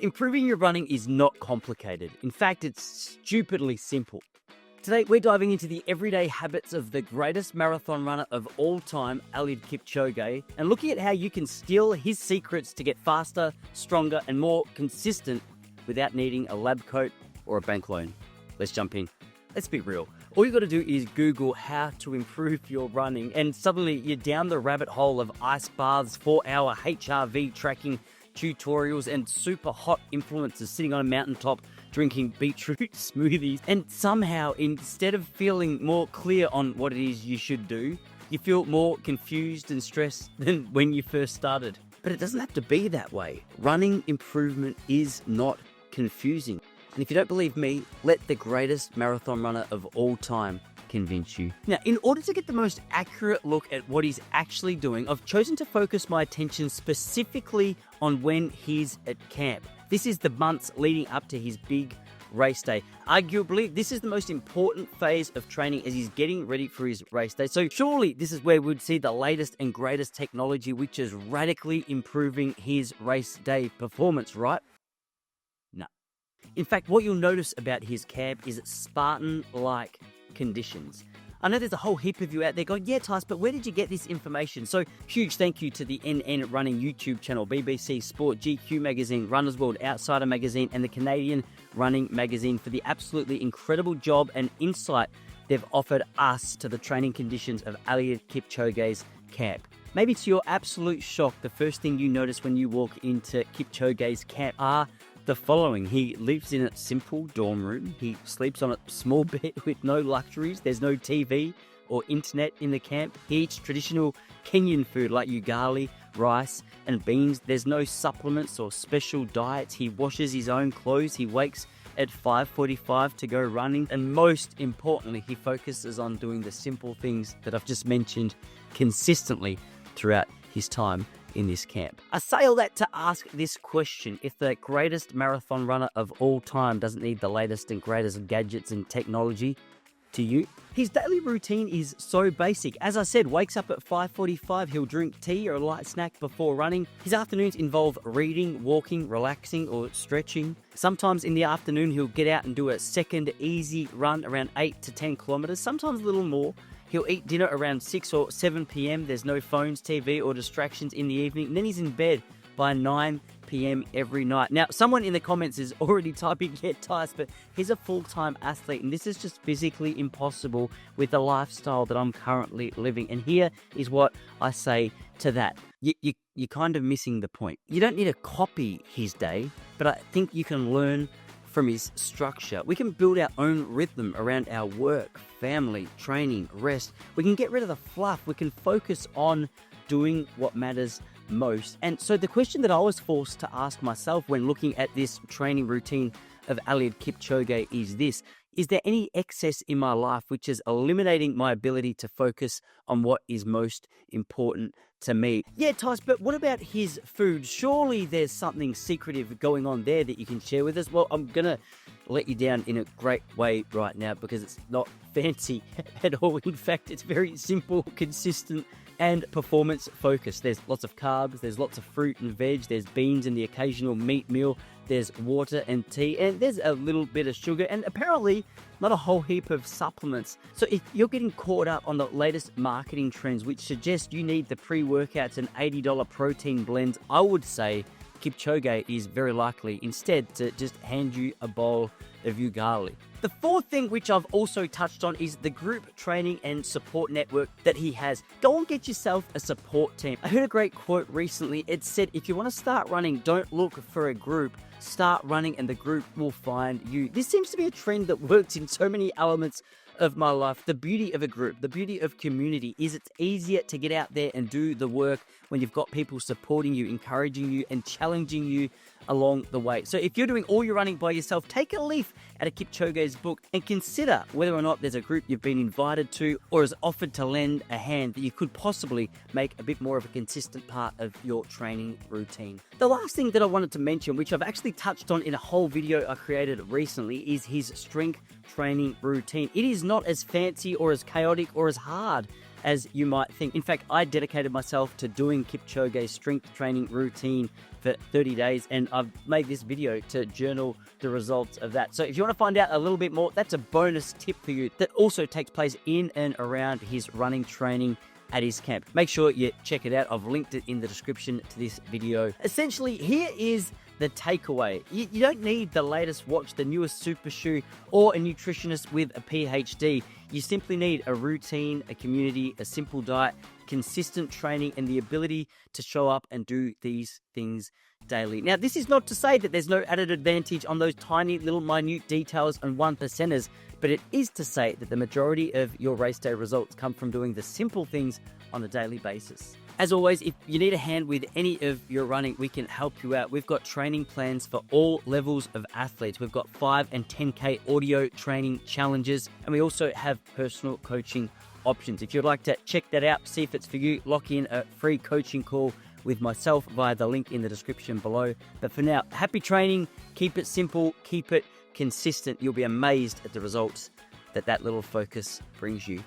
Improving your running is not complicated. In fact, it's stupidly simple. Today, we're diving into the everyday habits of the greatest marathon runner of all time, Eliud Kipchoge, and looking at how you can steal his secrets to get faster, stronger, and more consistent without needing a lab coat or a bank loan. Let's jump in. Let's be real. All you got to do is Google how to improve your running, and suddenly you're down the rabbit hole of ice baths, 4-hour HRV tracking tutorials, and super hot influencers sitting on a mountaintop drinking beetroot smoothies. And somehow, instead of feeling more clear on what it is you should do, you feel more confused and stressed than when you first started. But it doesn't have to be that way. Running improvement is not confusing. And if you don't believe me, let the greatest marathon runner of all time convince you. Now, in order to get the most accurate look at what he's actually doing, I've chosen to focus my attention specifically on when he's at camp. This is the months leading up to his big race day. Arguably, this is the most important phase of training as he's getting ready for his race day. So surely this is where we'd see the latest and greatest technology, which is radically improving his race day performance, right? No. In fact, what you'll notice about his camp is Spartan-like conditions. I know there's a whole heap of you out there going, yeah, Tice, but where did you get this information? So huge thank you to the NN Running YouTube channel, BBC Sport, GQ Magazine, Runner's World, Outsider Magazine, and the Canadian Running Magazine for the absolutely incredible job and insight they've offered us to the training conditions of Eliud Kipchoge's camp. Maybe to your absolute shock, the first thing you notice when you walk into Kipchoge's camp are the following. He lives in a simple dorm room. He sleeps on a small bed with no luxuries. There's no TV or internet in the camp. He eats traditional Kenyan food like ugali, rice, and beans. There's no supplements or special diets. He washes his own clothes. He wakes at 5:45 to go running. And most importantly, he focuses on doing the simple things that I've just mentioned consistently throughout his time in this camp. I say all that to ask this question: if the greatest marathon runner of all time doesn't need the latest and greatest gadgets and technology, do you? His daily routine is so basic. As I said, wakes up at 5:45, he'll drink tea or a light snack before running. His afternoons involve reading, walking, relaxing, or stretching. Sometimes in the afternoon, he'll get out and do a second easy run around 8 to 10 kilometers, sometimes a little more. He'll eat dinner around 6 or 7 p.m. There's no phones, TV, or distractions in the evening. And then he's in bed by 9 p.m. every night. Now, someone in the comments is already typing, yeah, Tice, but he's a full-time athlete, and this is just physically impossible with the lifestyle that I'm currently living. And here is what I say to that. You're kind of missing the point. You don't need to copy his day, but I think you can learn from his structure. We can build our own rhythm around our work, family, training, rest. We can get rid of the fluff. We can focus on doing what matters most. And so the question that I was forced to ask myself when looking at this training routine of Eliud Kipchoge is this: is there any excess in my life which is eliminating my ability to focus on what is most important to me? Yeah, Tice, but what about his food? Surely there's something secretive going on there that you can share with us. Well, I'm going to let you down in a great way right now because it's not fancy at all. In fact, it's very simple, consistent, and performance focused. There's lots of carbs, there's lots of fruit and veg, there's beans and the occasional meat meal, there's water and tea, and there's a little bit of sugar, and apparently not a whole heap of supplements. So if you're getting caught up on the latest marketing trends which suggest you need the pre-workouts and $80 protein blends, I would say Kipchoge is very likely instead to just hand you a bowl of ugali. The fourth thing, which I've also touched on, is the group training and support network that he has. Go and get yourself a support team. I heard a great quote recently. It said, if you want to start running, don't look for a group. Start running and the group will find you. This seems to be a trend that works in so many elements of my life. The beauty of a group, the beauty of community is it's easier to get out there and do the work when you've got people supporting you, encouraging you, and challenging you along the way. So if you're doing all your running by yourself, take a leaf out of Kipchoge's book and consider whether or not there's a group you've been invited to or is offered to lend a hand that you could possibly make a bit more of a consistent part of your training routine. The last thing that I wanted to mention, which I've actually touched on in a whole video I created recently, is his strength training routine. It is not as fancy or as chaotic or as hard as you might think. In fact, I dedicated myself to doing Kipchoge's strength training routine for 30 days, and I've made this video to journal the results of that. So if you want to find out a little bit more, that's a bonus tip for you that also takes place in and around his running training at his camp. Make sure you check it out. I've linked it in the description to this video. Essentially, here is the takeaway. You don't need the latest watch, the newest super shoe, or a nutritionist with a PhD. You simply need a routine, a community, a simple diet, consistent training, and the ability to show up and do these things daily. Now, this is not to say that there's no added advantage on those tiny little minute details and 1%ers, but it is to say that the majority of your race day results come from doing the simple things on a daily basis. As always, if you need a hand with any of your running, we can help you out. We've got training plans for all levels of athletes. We've got 5 and 10K audio training challenges, and we also have personal coaching options. If you'd like to check that out, see if it's for you, lock in a free coaching call with myself via the link in the description below. But for now, happy training, keep it simple, keep it consistent. You'll be amazed at the results that little focus brings you.